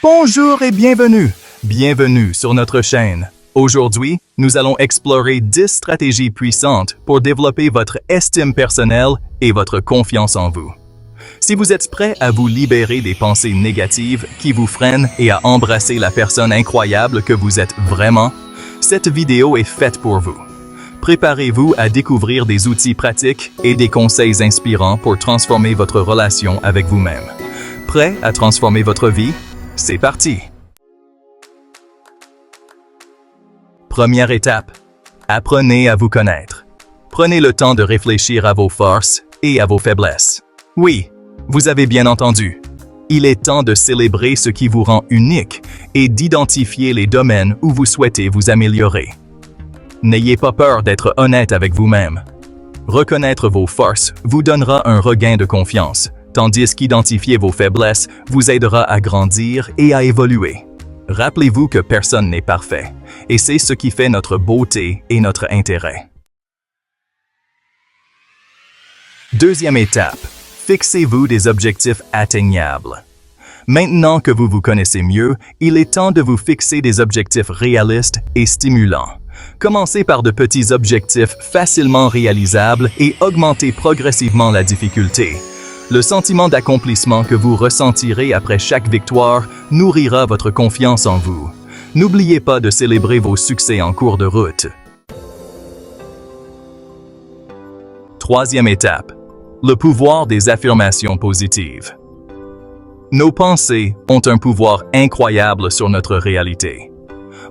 Bonjour et bienvenue! Bienvenue sur notre chaîne. Aujourd'hui, nous allons explorer 10 stratégies puissantes pour développer votre estime personnelle et votre confiance en vous. Si vous êtes prêt à vous libérer des pensées négatives qui vous freinent et à embrasser la personne incroyable que vous êtes vraiment, cette vidéo est faite pour vous. Préparez-vous à découvrir des outils pratiques et des conseils inspirants pour transformer votre relation avec vous-même. Prêt à transformer votre vie? C'est parti! Première étape. Apprenez à vous connaître. Prenez le temps de réfléchir à vos forces et à vos faiblesses. Oui, vous avez bien entendu. Il est temps de célébrer ce qui vous rend unique et d'identifier les domaines où vous souhaitez vous améliorer. N'ayez pas peur d'être honnête avec vous-même. Reconnaître vos forces vous donnera un regain de confiance, tandis qu'identifier vos faiblesses vous aidera à grandir et à évoluer. Rappelez-vous que personne n'est parfait, et c'est ce qui fait notre beauté et notre intérêt. Deuxième étape, fixez-vous des objectifs atteignables. Maintenant que vous vous connaissez mieux, il est temps de vous fixer des objectifs réalistes et stimulants. Commencez par de petits objectifs facilement réalisables et augmentez progressivement la difficulté. Le sentiment d'accomplissement que vous ressentirez après chaque victoire nourrira votre confiance en vous. N'oubliez pas de célébrer vos succès en cours de route. Troisième étape, le pouvoir des affirmations positives. Nos pensées ont un pouvoir incroyable sur notre réalité.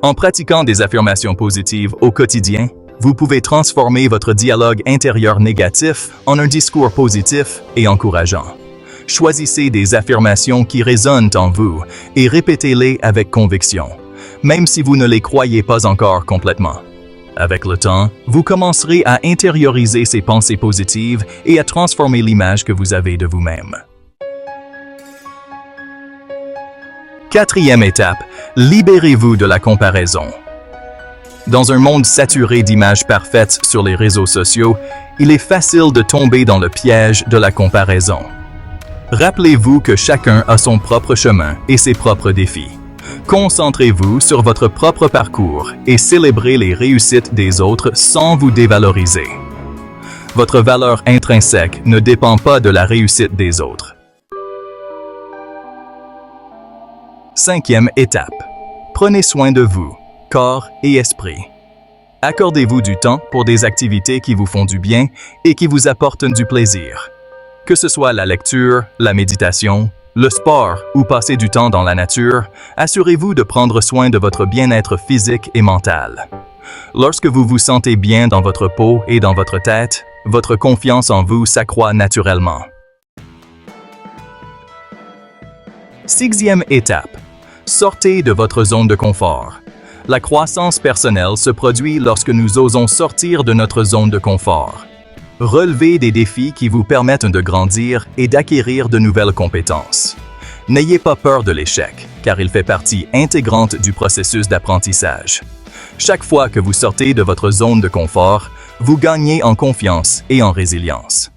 En pratiquant des affirmations positives au quotidien, vous pouvez transformer votre dialogue intérieur négatif en un discours positif et encourageant. Choisissez des affirmations qui résonnent en vous et répétez-les avec conviction, même si vous ne les croyez pas encore complètement. Avec le temps, vous commencerez à intérioriser ces pensées positives et à transformer l'image que vous avez de vous-même. Quatrième étape, libérez-vous de la comparaison. Dans un monde saturé d'images parfaites sur les réseaux sociaux, il est facile de tomber dans le piège de la comparaison. Rappelez-vous que chacun a son propre chemin et ses propres défis. Concentrez-vous sur votre propre parcours et célébrez les réussites des autres sans vous dévaloriser. Votre valeur intrinsèque ne dépend pas de la réussite des autres. Cinquième étape. Prenez soin de vous, corps et esprit. Accordez-vous du temps pour des activités qui vous font du bien et qui vous apportent du plaisir. Que ce soit la lecture, la méditation, le sport ou passer du temps dans la nature, assurez-vous de prendre soin de votre bien-être physique et mental. Lorsque vous vous sentez bien dans votre peau et dans votre tête, votre confiance en vous s'accroît naturellement. Sixième étape. Sortez de votre zone de confort. La croissance personnelle se produit lorsque nous osons sortir de notre zone de confort. Relevez des défis qui vous permettent de grandir et d'acquérir de nouvelles compétences. N'ayez pas peur de l'échec, car il fait partie intégrante du processus d'apprentissage. Chaque fois que vous sortez de votre zone de confort, vous gagnez en confiance et en résilience.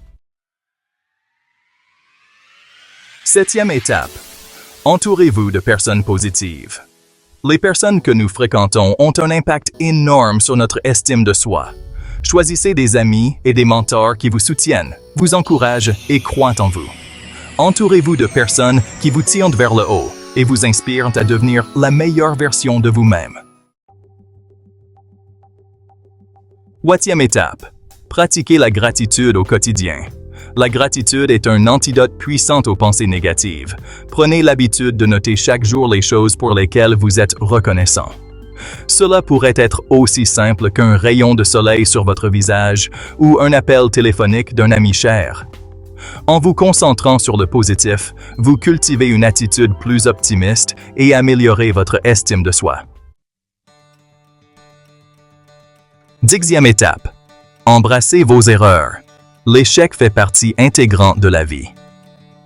Septième étape. Entourez-vous de personnes positives. Les personnes que nous fréquentons ont un impact énorme sur notre estime de soi. Choisissez des amis et des mentors qui vous soutiennent, vous encouragent et croient en vous. Entourez-vous de personnes qui vous tirent vers le haut et vous inspirent à devenir la meilleure version de vous-même. Huitième étape. Pratiquez la gratitude au quotidien. La gratitude est un antidote puissant aux pensées négatives. Prenez l'habitude de noter chaque jour les choses pour lesquelles vous êtes reconnaissant. Cela pourrait être aussi simple qu'un rayon de soleil sur votre visage ou un appel téléphonique d'un ami cher. En vous concentrant sur le positif, vous cultivez une attitude plus optimiste et améliorez votre estime de soi. Dixième étape. Embrassez vos erreurs. L'échec fait partie intégrante de la vie.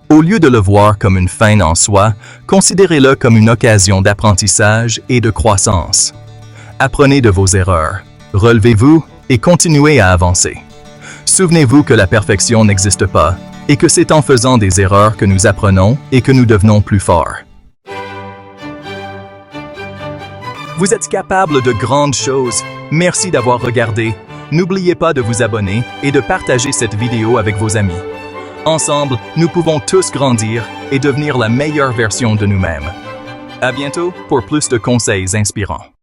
Au lieu de le voir comme une fin en soi, considérez-le comme une occasion d'apprentissage et de croissance. Apprenez de vos erreurs, relevez-vous et continuez à avancer. Souvenez-vous que la perfection n'existe pas et que c'est en faisant des erreurs que nous apprenons et que nous devenons plus forts. Vous êtes capable de grandes choses. Merci d'avoir regardé. N'oubliez pas de vous abonner et de partager cette vidéo avec vos amis. Ensemble, nous pouvons tous grandir et devenir la meilleure version de nous-mêmes. À bientôt pour plus de conseils inspirants.